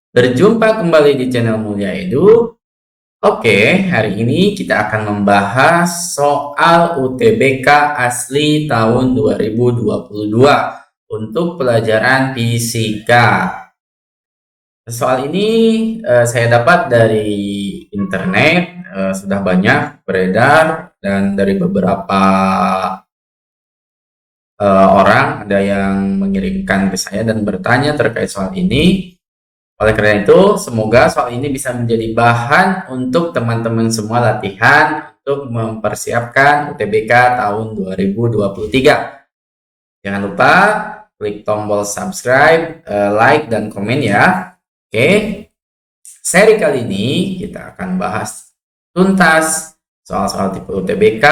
Berjumpa kembali di channel Mulia Edu. Oke, hari ini kita akan membahas soal UTBK asli tahun 2022 untuk pelajaran fisika. Soal ini saya dapat dari internet, sudah banyak beredar dan dari beberapa orang ada yang mengirimkan ke saya dan bertanya terkait soal ini. Oleh karena itu, semoga soal ini bisa menjadi bahan untuk teman-teman semua latihan untuk mempersiapkan UTBK tahun 2023. Jangan lupa klik tombol subscribe, like, dan komen ya. Oke, seri kali ini kita akan bahas tuntas soal-soal tipe UTBK,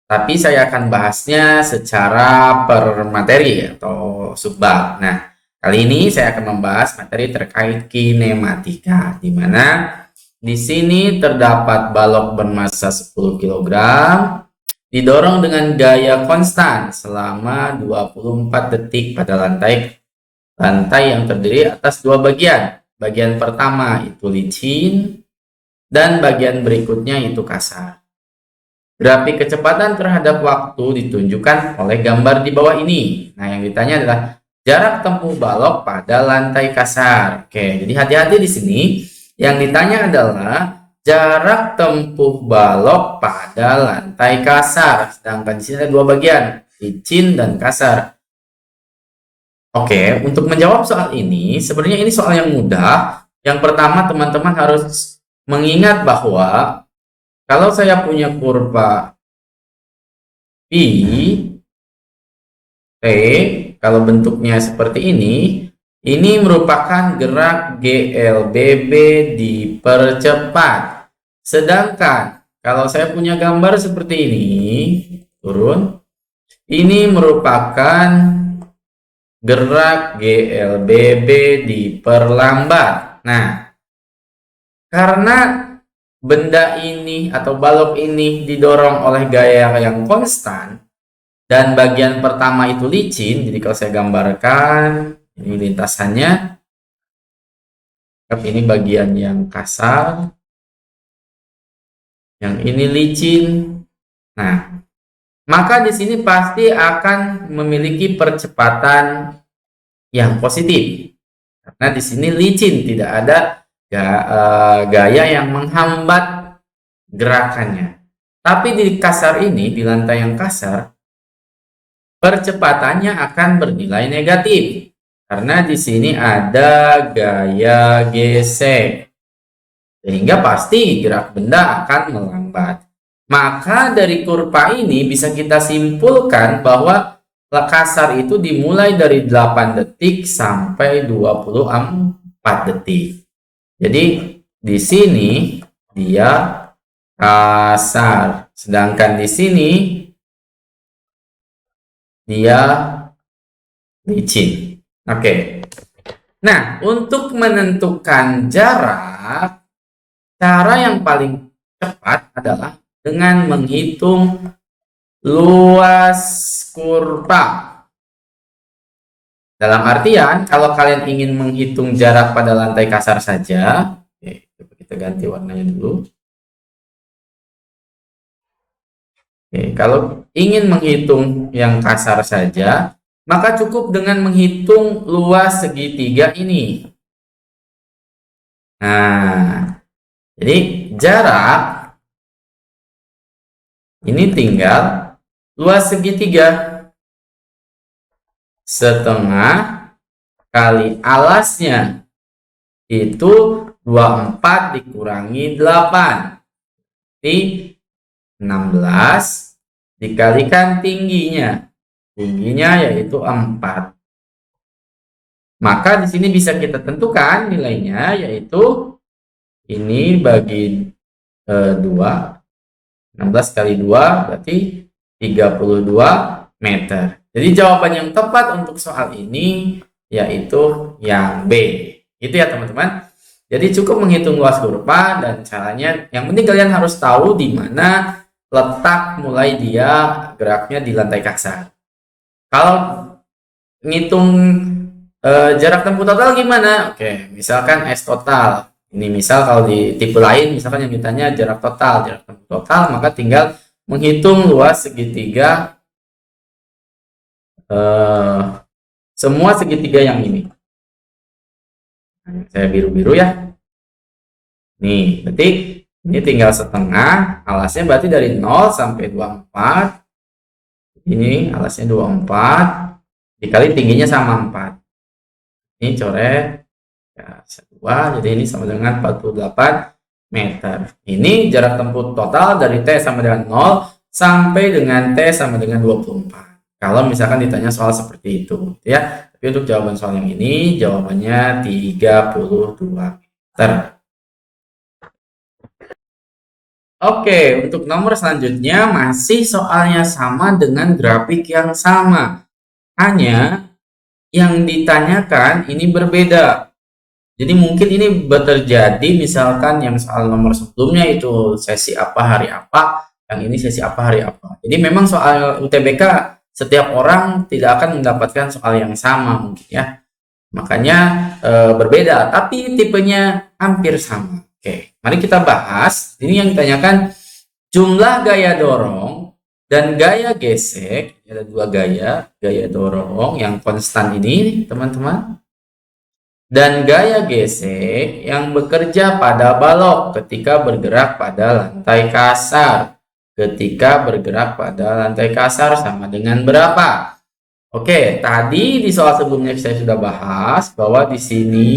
tapi saya akan bahasnya secara per materi atau subbab. Nah, kali ini saya akan membahas materi terkait kinematika, di mana di sini terdapat balok bermassa 10 kg didorong dengan gaya konstan selama 24 detik pada lantai yang terdiri atas dua bagian. Bagian pertama itu licin dan bagian berikutnya itu kasar. Grafik kecepatan terhadap waktu ditunjukkan oleh gambar di bawah ini. Nah, yang ditanya adalah jarak tempuh balok pada lantai kasar. Oke, jadi hati-hati di sini. Yang ditanya adalah jarak tempuh balok pada lantai kasar. Sedangkan di sini ada dua bagian, licin dan kasar. Oke, untuk menjawab soal ini, sebenarnya ini soal yang mudah. Yang pertama, teman-teman harus mengingat bahwa kalau saya punya kurva P, T, kalau bentuknya seperti ini merupakan gerak GLBB dipercepat. Sedangkan kalau saya punya gambar seperti ini, turun, ini merupakan gerak GLBB diperlambat. Nah, karena benda ini atau balok ini didorong oleh gaya yang konstan dan bagian pertama itu licin, jadi kalau saya gambarkan ini lintasannya, ini bagian yang kasar, yang ini licin. Nah, maka di sini pasti akan memiliki percepatan yang positif karena di sini licin, tidak ada gaya yang menghambat gerakannya. Tapi di kasar ini, di lantai yang kasar, percepatannya akan bernilai negatif karena di sini ada gaya gesek, sehingga pasti gerak benda akan melambat. Maka dari kurva ini bisa kita simpulkan bahwa kasar itu dimulai dari 8 detik sampai 24 detik. Jadi di sini dia kasar, sedangkan di sini dia licin. Oke. Nah, untuk menentukan jarak, cara yang paling cepat adalah dengan menghitung luas kurva. Dalam artian, kalau kalian ingin menghitung jarak pada lantai kasar saja, kita ganti warnanya dulu. Kalau ingin menghitung yang kasar saja, maka cukup dengan menghitung luas segitiga ini. Nah, jadi jarak ini tinggal luas segitiga setengah kali alasnya itu 24 dikurangi 8, jadi 16 dikalikan tingginya yaitu 4. Maka di sini bisa kita tentukan nilainya, yaitu ini bagi 2, 16 kali 2 berarti 32 meter. Jadi jawaban yang tepat untuk soal ini yaitu yang B. Itu ya teman-teman. Jadi cukup menghitung luas kurva, dan caranya yang penting kalian harus tahu di mana letak mulai dia geraknya di lantai kasar. Kalau ngitung Jarak tempuh total gimana? Oke, misalkan S total. Ini misal kalau di tipe lain, misalkan yang ditanya jarak tempuh total, maka tinggal menghitung luas segitiga, semua segitiga yang ini. Saya biru-biru ya. Nih, berarti ini tinggal setengah, alasnya berarti dari 0 sampai 24. Ini alasnya 24, dikali tingginya sama 4. Ini coret, ya, 2, jadi ini sama dengan 48 meter. Ini jarak tempuh total dari T sama dengan 0 sampai dengan T sama dengan 24. Kalau misalkan ditanya soal seperti itu, ya. Tapi untuk jawaban soal yang ini, jawabannya 32 meter. Oke, untuk nomor selanjutnya masih soalnya sama dengan grafik yang sama. Hanya yang ditanyakan ini berbeda. Jadi mungkin ini terjadi misalkan yang soal nomor sebelumnya itu sesi apa hari apa, yang ini sesi apa hari apa. Jadi memang soal UTBK setiap orang tidak akan mendapatkan soal yang sama mungkin ya. Makanya berbeda, tapi tipenya hampir sama. Oke, mari kita bahas. Ini yang ditanyakan jumlah gaya dorong dan gaya gesek. Ada dua gaya dorong yang konstan ini, teman-teman. Dan gaya gesek yang bekerja pada balok ketika bergerak pada lantai kasar. Ketika bergerak pada lantai kasar sama dengan berapa? Oke, tadi di soal sebelumnya saya sudah bahas bahwa di sini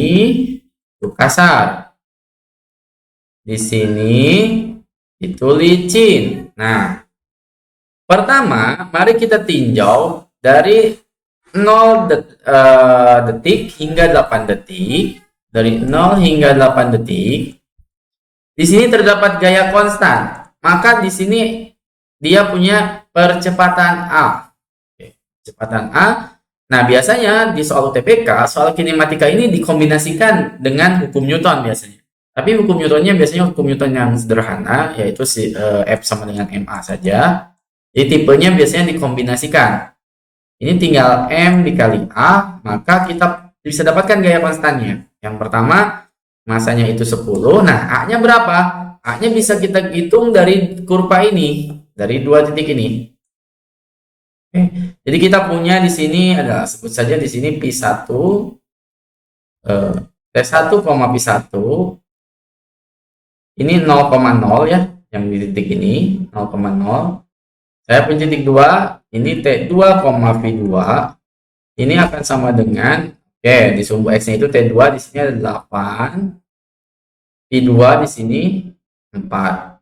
itu kasar. Di sini itu licin. Nah, pertama mari kita tinjau dari 0 detik hingga 8 detik. Dari 0 hingga 8 detik. Di sini terdapat gaya konstan. Maka di sini dia punya percepatan A. Oke, percepatan A. Nah, biasanya di soal UTBK, soal kinematika ini dikombinasikan dengan hukum Newton biasanya. Tapi hukum Newtonnya biasanya hukum Newton yang sederhana, yaitu F sama dengan MA saja. Jadi tipenya biasanya dikombinasikan. Ini tinggal M dikali A, maka kita bisa dapatkan gaya konstannya. Yang pertama, masanya itu 10. Nah, A-nya berapa? A-nya bisa kita hitung dari kurva ini, dari dua titik ini. Oke. Jadi kita punya di sini adalah, sebut saja di sini P1, T1, P1. Ini 0,0 ya, yang di titik ini 0,0. Saya punya titik 2, ini T2, V2. Ini akan sama dengan, oke, di sumbu X-nya itu T2 di sini ada 8. V2 di sini 4.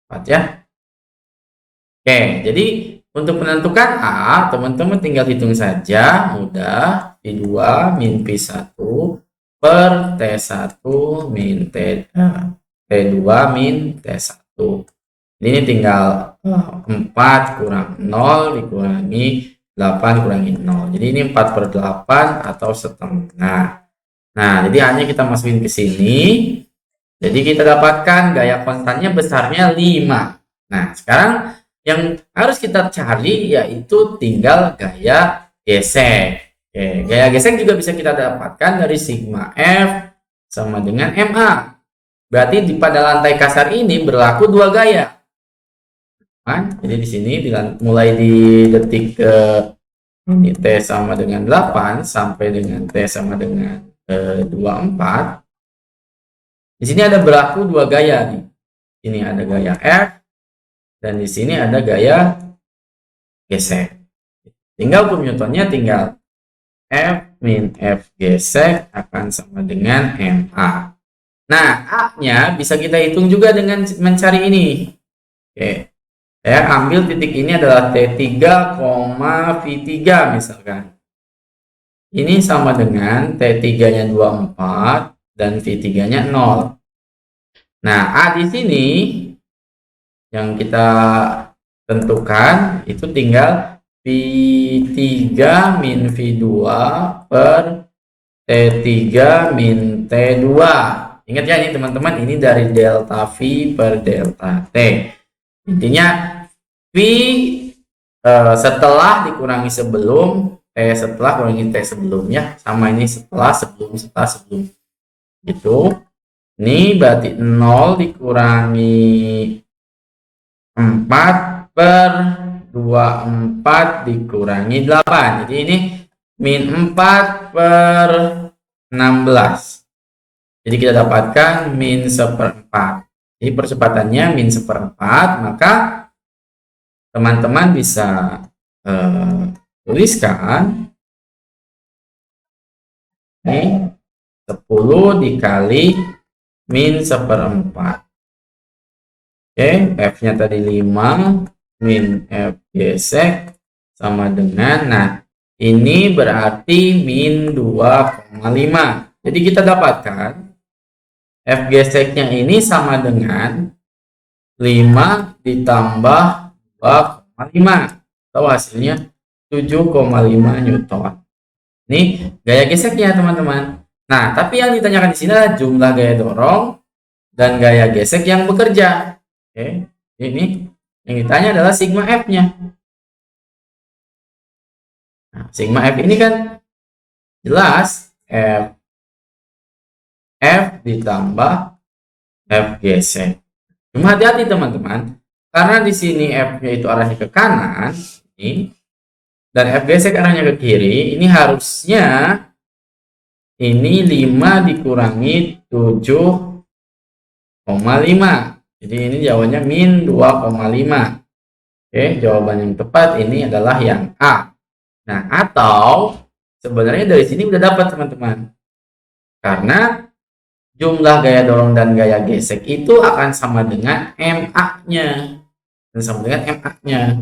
4 ya. Oke, jadi untuk menentukan A, teman-teman tinggal hitung saja, mudah. V2 min P1 per T1 min T2 min T1. Ini tinggal 4 kurang 0 dikurangi 8 kurangi 0. Jadi ini 4/8 atau setengah. Nah, jadi hanya kita masukin ke sini. Jadi kita dapatkan gaya konstannya besarnya 5. Nah, sekarang yang harus kita cari yaitu tinggal gaya gesek. Oke, gaya gesek juga bisa kita dapatkan dari sigma F sama dengan MA. Berarti pada lantai kasar ini berlaku dua gaya. Jadi di sini mulai di detik ke ini T sama dengan 8 sampai dengan T sama dengan 24. Di sini ada berlaku dua gaya nih. Ini ada gaya F dan di sini ada gaya gesek. Tinggal hukum Newtonnya tinggal F min F gesek akan sama dengan MA. Nah, A-nya bisa kita hitung juga dengan mencari ini. Oke. Saya ambil titik ini adalah T3, V3 misalkan. Ini sama dengan T3-nya 24 dan V3-nya 0. Nah, A di sini yang kita tentukan itu tinggal V3 min V2 per T3 min T2. Ingat ya ini teman-teman, ini dari delta V per delta T. Intinya V setelah dikurangi sebelum, T setelah kurangi T sebelumnya, sama ini setelah sebelum gitu. Ini berarti 0 dikurangi 4 per 24 dikurangi 8. Jadi ini min 4 per 16. Jadi kita dapatkan min 1/4. Jadi percepatannya min 1/4, maka teman-teman bisa tuliskan ini 10 dikali min 1/4. Oke, F-nya tadi 5, min F gesek sama dengan, nah ini berarti min 2,5. Jadi kita dapatkan F geseknya ini sama dengan 5 ditambah 2,5 atau hasilnya 7,5 Newton. Ini gaya geseknya teman-teman. Nah, tapi yang ditanyakan di sini adalah jumlah gaya dorong dan gaya gesek yang bekerja. Oke, ini yang ditanya adalah sigma F-nya. Nah, sigma F ini kan jelas F ditambah F gesek. Cuma hati-hati teman-teman, karena di sini F-nya itu arahnya ke kanan, ini, dan F gesek arahnya ke kiri, ini harusnya ini 5 dikurangi 7,5. Jadi ini jawabannya min 2,5. Oke, jawaban yang tepat ini adalah yang A. Nah, atau sebenarnya dari sini udah dapat teman-teman. Karena jumlah gaya dorong dan gaya gesek itu akan sama dengan MA-nya. Dan sama dengan MA-nya.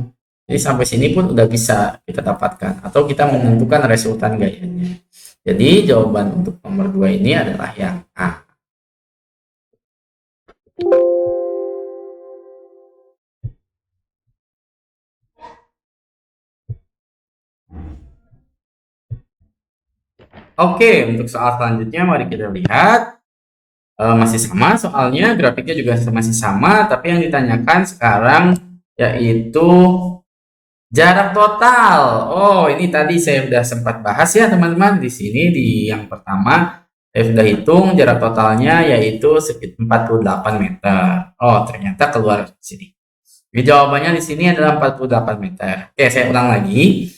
Jadi sampai sini pun udah bisa kita dapatkan. Atau kita menentukan resultan gayanya. Jadi jawaban untuk nomor 2 ini adalah yang A. Oke, untuk soal selanjutnya mari kita lihat. Masih sama soalnya, grafiknya juga masih sama, tapi yang ditanyakan sekarang yaitu jarak total. Oh, ini tadi saya sudah sempat bahas ya teman-teman. Di sini di yang pertama saya sudah hitung jarak totalnya yaitu sekitar 48 meter. Oh, ternyata keluar di sini. Jadi jawabannya di sini adalah 48 meter. Oke, saya ulang lagi.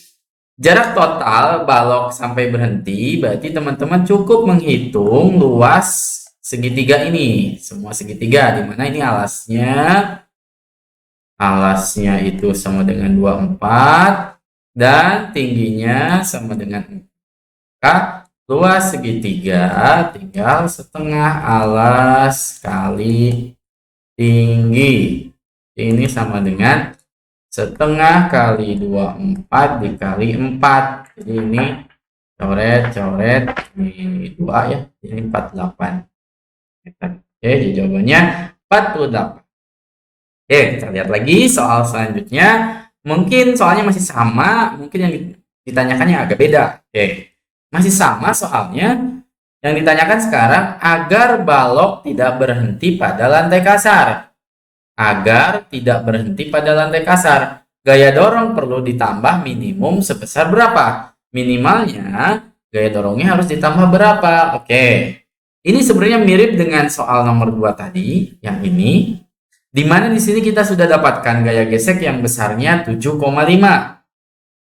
Jarak total balok sampai berhenti berarti teman-teman cukup menghitung luas segitiga ini, semua segitiga, di mana ini alasnya itu sama dengan 24 dan tingginya sama dengan 4. Luas segitiga tinggal setengah alas kali tinggi. Ini sama dengan setengah kali 24 dikali 4. Jadi ini coret ini 2 ya, ini 48 meter. Oke, jadi jawabannya 48. Oke, kita lihat lagi soal selanjutnya. Mungkin soalnya masih sama, mungkin yang ditanyakannya agak beda. Oke, masih sama soalnya. Yang ditanyakan sekarang agar balok tidak berhenti pada lantai kasar. Agar tidak berhenti pada lantai kasar, gaya dorong perlu ditambah minimum sebesar berapa? Minimalnya gaya dorongnya harus ditambah berapa? Oke, ini sebenarnya mirip dengan soal nomor 2 tadi, yang ini, di mana di sini kita sudah dapatkan gaya gesek yang besarnya 7,5.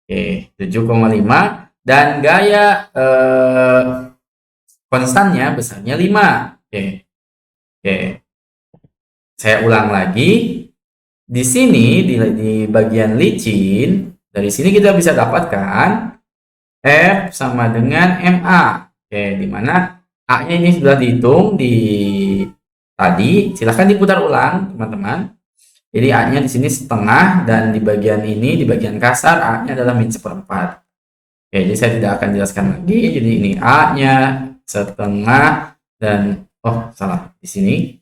Oke, 7,5 dan gaya konstannya besarnya 5. Oke. Saya ulang lagi, di sini di bagian licin, dari sini kita bisa dapatkan F sama dengan MA. Oke, di mana A-nya ini sudah dihitung di tadi, silahkan diputar ulang teman-teman. Jadi A-nya di sini setengah dan di bagian ini, di bagian kasar A-nya adalah min 1/4. Oke, jadi saya tidak akan jelaskan lagi. Jadi ini A-nya setengah dan salah di sini.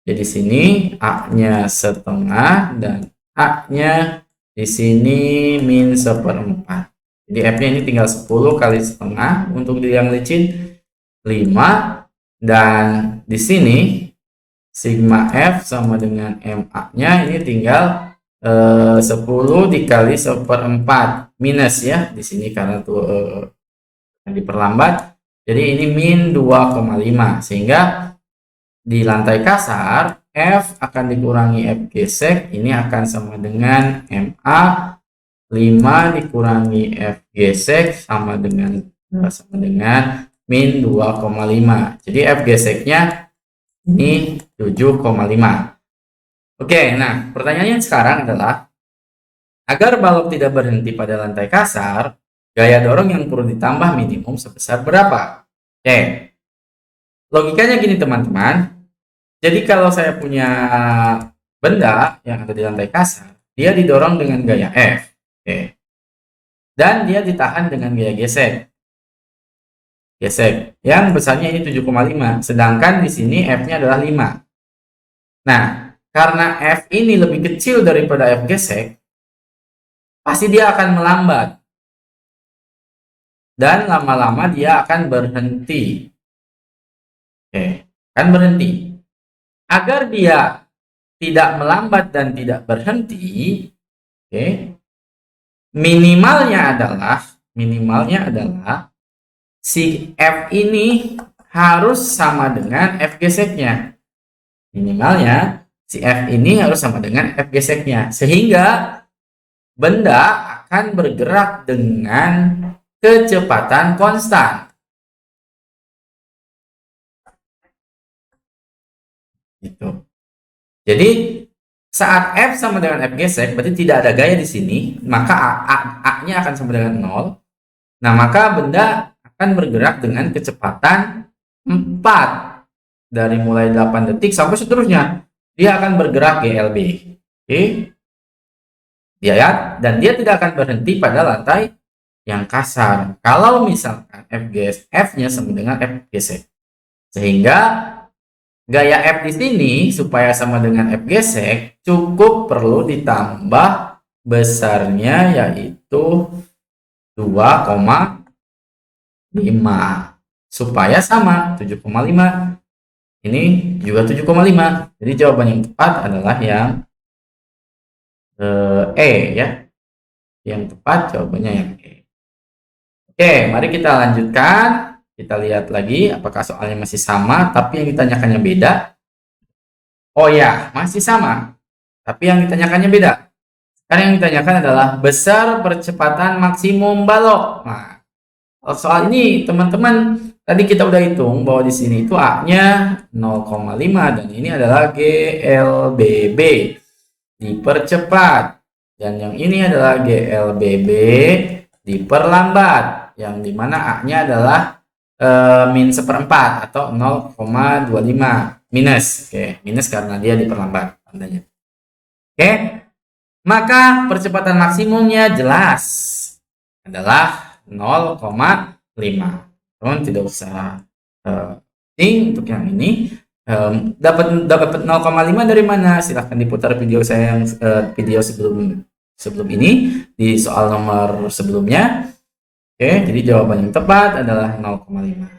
Jadi sini A-nya setengah dan A-nya di sini min 1/4. Jadi F-nya ini tinggal 10 kali setengah untuk di yang licin 5 dan di sini sigma F sama dengan MA-nya ini tinggal 10 dikali 1/4 minus ya di sini karena tuh diperlambat. Jadi ini min 2,5 sehingga di lantai kasar F akan dikurangi F gesek ini akan sama dengan MA 5 dikurangi F gesek sama dengan min 2,5. Jadi F geseknya ini 7,5. Oke, nah pertanyaannya sekarang adalah agar balok tidak berhenti pada lantai kasar, gaya dorong yang perlu ditambah minimum sebesar berapa? Oke, logikanya gini teman-teman. Jadi kalau saya punya benda yang ada di lantai kasar, dia didorong dengan gaya F. Oke. Dan dia ditahan dengan gaya gesek. Gesek. Yang besarnya ini 7,5, sedangkan di sini F-nya adalah 5. Nah, karena F ini lebih kecil daripada F gesek, pasti dia akan melambat. Dan lama-lama dia akan berhenti. Oke, akan berhenti. Agar dia tidak melambat dan tidak berhenti, oke, minimalnya adalah si F ini harus sama dengan F geseknya. Minimalnya si F ini harus sama dengan F geseknya, sehingga benda akan bergerak dengan kecepatan konstan. Gitu. Jadi saat F sama dengan F gesek, berarti tidak ada gaya di sini, maka A-nya akan sama dengan 0. Nah, maka benda akan bergerak dengan kecepatan 4. Dari mulai 8 detik sampai seterusnya. Dia akan bergerak GLB. Oke. Lihat, dan dia tidak akan berhenti pada lantai yang kasar. Kalau misalkan F-nya sama dengan F gesek. Sehingga gaya F di sini supaya sama dengan F gesek cukup perlu ditambah besarnya yaitu 2,5 supaya sama 7,5. Ini juga 7,5. Jadi jawaban yang tepat adalah yang E ya. Yang tepat jawabannya yang E. Oke, mari kita lanjutkan. Kita lihat lagi apakah soalnya masih sama tapi yang ditanyakannya beda. Oh ya, masih sama. Tapi yang ditanyakannya beda. Karena yang ditanyakan adalah besar percepatan maksimum balok. Nah, soal ini teman-teman tadi kita udah hitung bahwa di sini itu A-nya 0,5 dan ini adalah GLBB dipercepat dan yang ini adalah GLBB diperlambat yang dimana A-nya adalah min 1/4 atau 0,25 minus. Oke, minus karena dia diperlambat tandanya. Oke, maka percepatan maksimumnya jelas adalah 0,5. Teman tidak usah untuk yang ini. Dapat 0,5 dari mana? Silahkan diputar video saya yang video sebelum ini di soal nomor sebelumnya. Oke, jadi jawaban yang tepat adalah 0,5.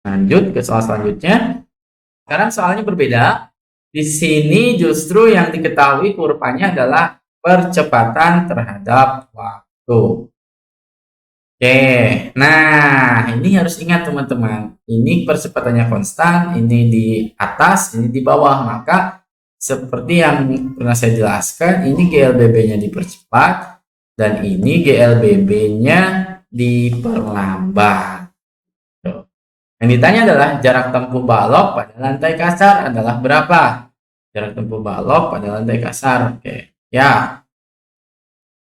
Lanjut ke soal selanjutnya. Sekarang soalnya berbeda. Di sini justru yang diketahui kurvanya adalah percepatan terhadap waktu. Oke, nah ini harus ingat teman-teman. Ini percepatannya konstan, ini di atas, ini di bawah. Maka seperti yang pernah saya jelaskan, ini GLBB-nya dipercepat dan ini GLBB-nya diperlambat. Yang ditanya adalah jarak tempuh balok pada lantai kasar adalah berapa? Jarak tempuh balok pada lantai kasar. Oke, ya.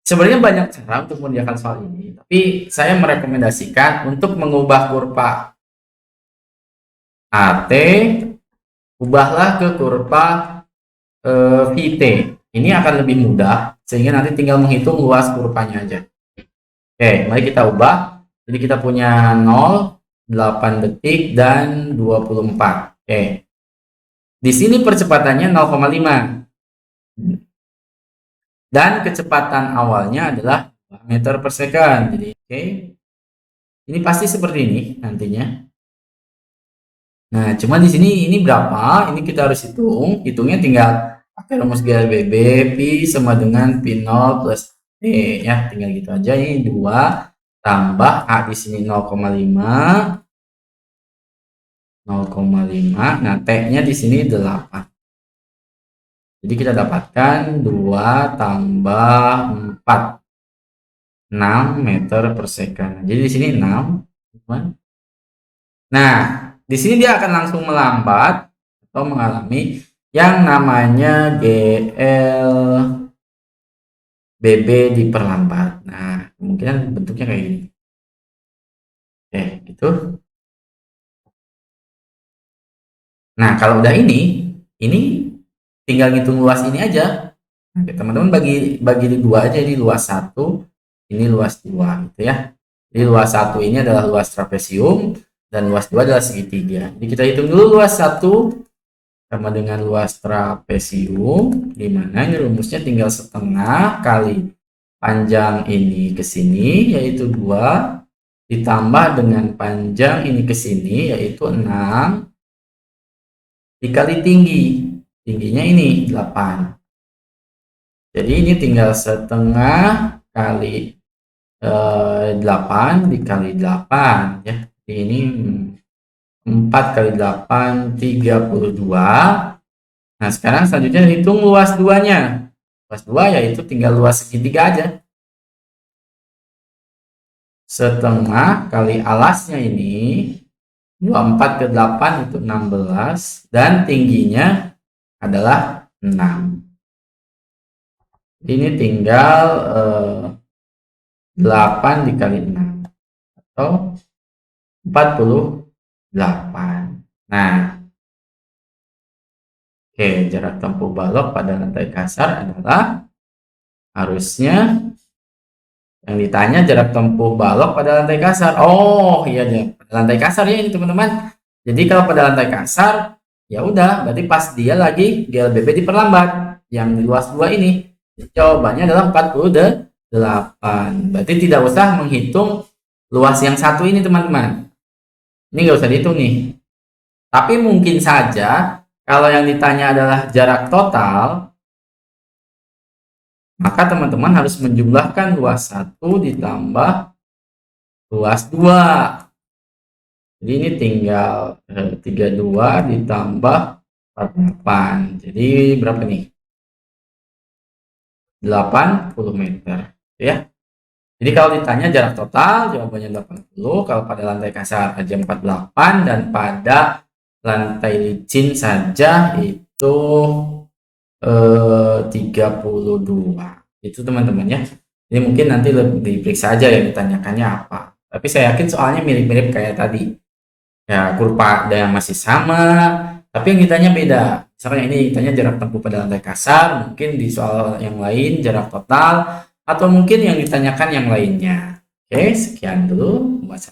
Sebenarnya banyak cara untuk mengerjakan soal ini, tapi saya merekomendasikan untuk mengubah kurva AT, ubahlah ke kurva VT. Ini akan lebih mudah, sehingga nanti tinggal menghitung luas kurvanya aja. Oke, mari kita ubah. Jadi kita punya 0, 8 detik, dan 24. Oke. Di sini percepatannya 0,5. Dan kecepatan awalnya adalah meter per second. Jadi oke. Ini pasti seperti ini nantinya. Nah, cuma di sini ini berapa? Ini kita harus hitung. Hitungnya tinggal pakai rumus GLBB, Pi sama dengan P0 plus T ya, tinggal gitu aja. Ini 2 tambah A di sini 0,5. 0,5. Nah, T-nya di sini 8. Jadi kita dapatkan 2 tambah 4. 6 meter per second. Jadi di sini 6. Nah, di sini dia akan langsung melambat atau mengalami yang namanya GLBB diperlambat. Nah, kemungkinan bentuknya kayak gini. Oke, gitu. Nah, kalau udah ini tinggal ngitung luas ini aja. Oke, teman-teman bagi di dua aja, ini luas 1, ini luas 2 gitu ya. Jadi luas 1 ini adalah luas trapesium dan luas 2 adalah segitiga. Jadi kita hitung dulu luas 1 sama dengan luas trapesium, di mana ini rumusnya tinggal setengah kali panjang ini ke sini yaitu 2 ditambah dengan panjang ini ke sini yaitu 6 dikali tingginya ini 8. Jadi ini tinggal setengah kali 8 dikali 8 ya. Jadi ini 4 kali 8 32. Nah, sekarang selanjutnya hitung luas 2-nya. Luas 2 yaitu tinggal luas segitiga aja. Setengah kali alasnya ini 24 ke 8 itu 16 dan tingginya adalah 6. Ini tinggal 8 dikali 6 atau 48. Nah, oke, jarak tempuh balok pada lantai kasar adalah harusnya yang ditanya jarak tempuh balok pada lantai kasar. Oh iya deh, pada lantai kasar ya ini teman-teman. Jadi kalau pada lantai kasar ya udah, berarti pas dia lagi GLBB diperlambat yang di luas 2 ini. Jawabannya adalah 48. Berarti tidak usah menghitung luas yang satu ini teman-teman. Ini nggak usah dihitung nih. Tapi mungkin saja kalau yang ditanya adalah jarak total, maka teman-teman harus menjumlahkan luas 1 ditambah luas 2. Jadi ini tinggal 32 ditambah 48. Jadi berapa nih? 80 meter ya. Jadi kalau ditanya jarak total jawabannya 80, kalau pada lantai kasar aja 48 dan pada lantai licin saja itu 32. Itu teman-teman ya. Jadi mungkin nanti lebih diperiksa aja yang ditanyakannya apa. Tapi saya yakin soalnya mirip-mirip kayak tadi. Ya, kurva ada yang masih sama, tapi yang ditanya beda. Misalnya ini ditanya jarak tempuh pada lantai kasar, mungkin di soal yang lain jarak total, atau mungkin yang ditanyakan yang lainnya. Oke, sekian dulu buat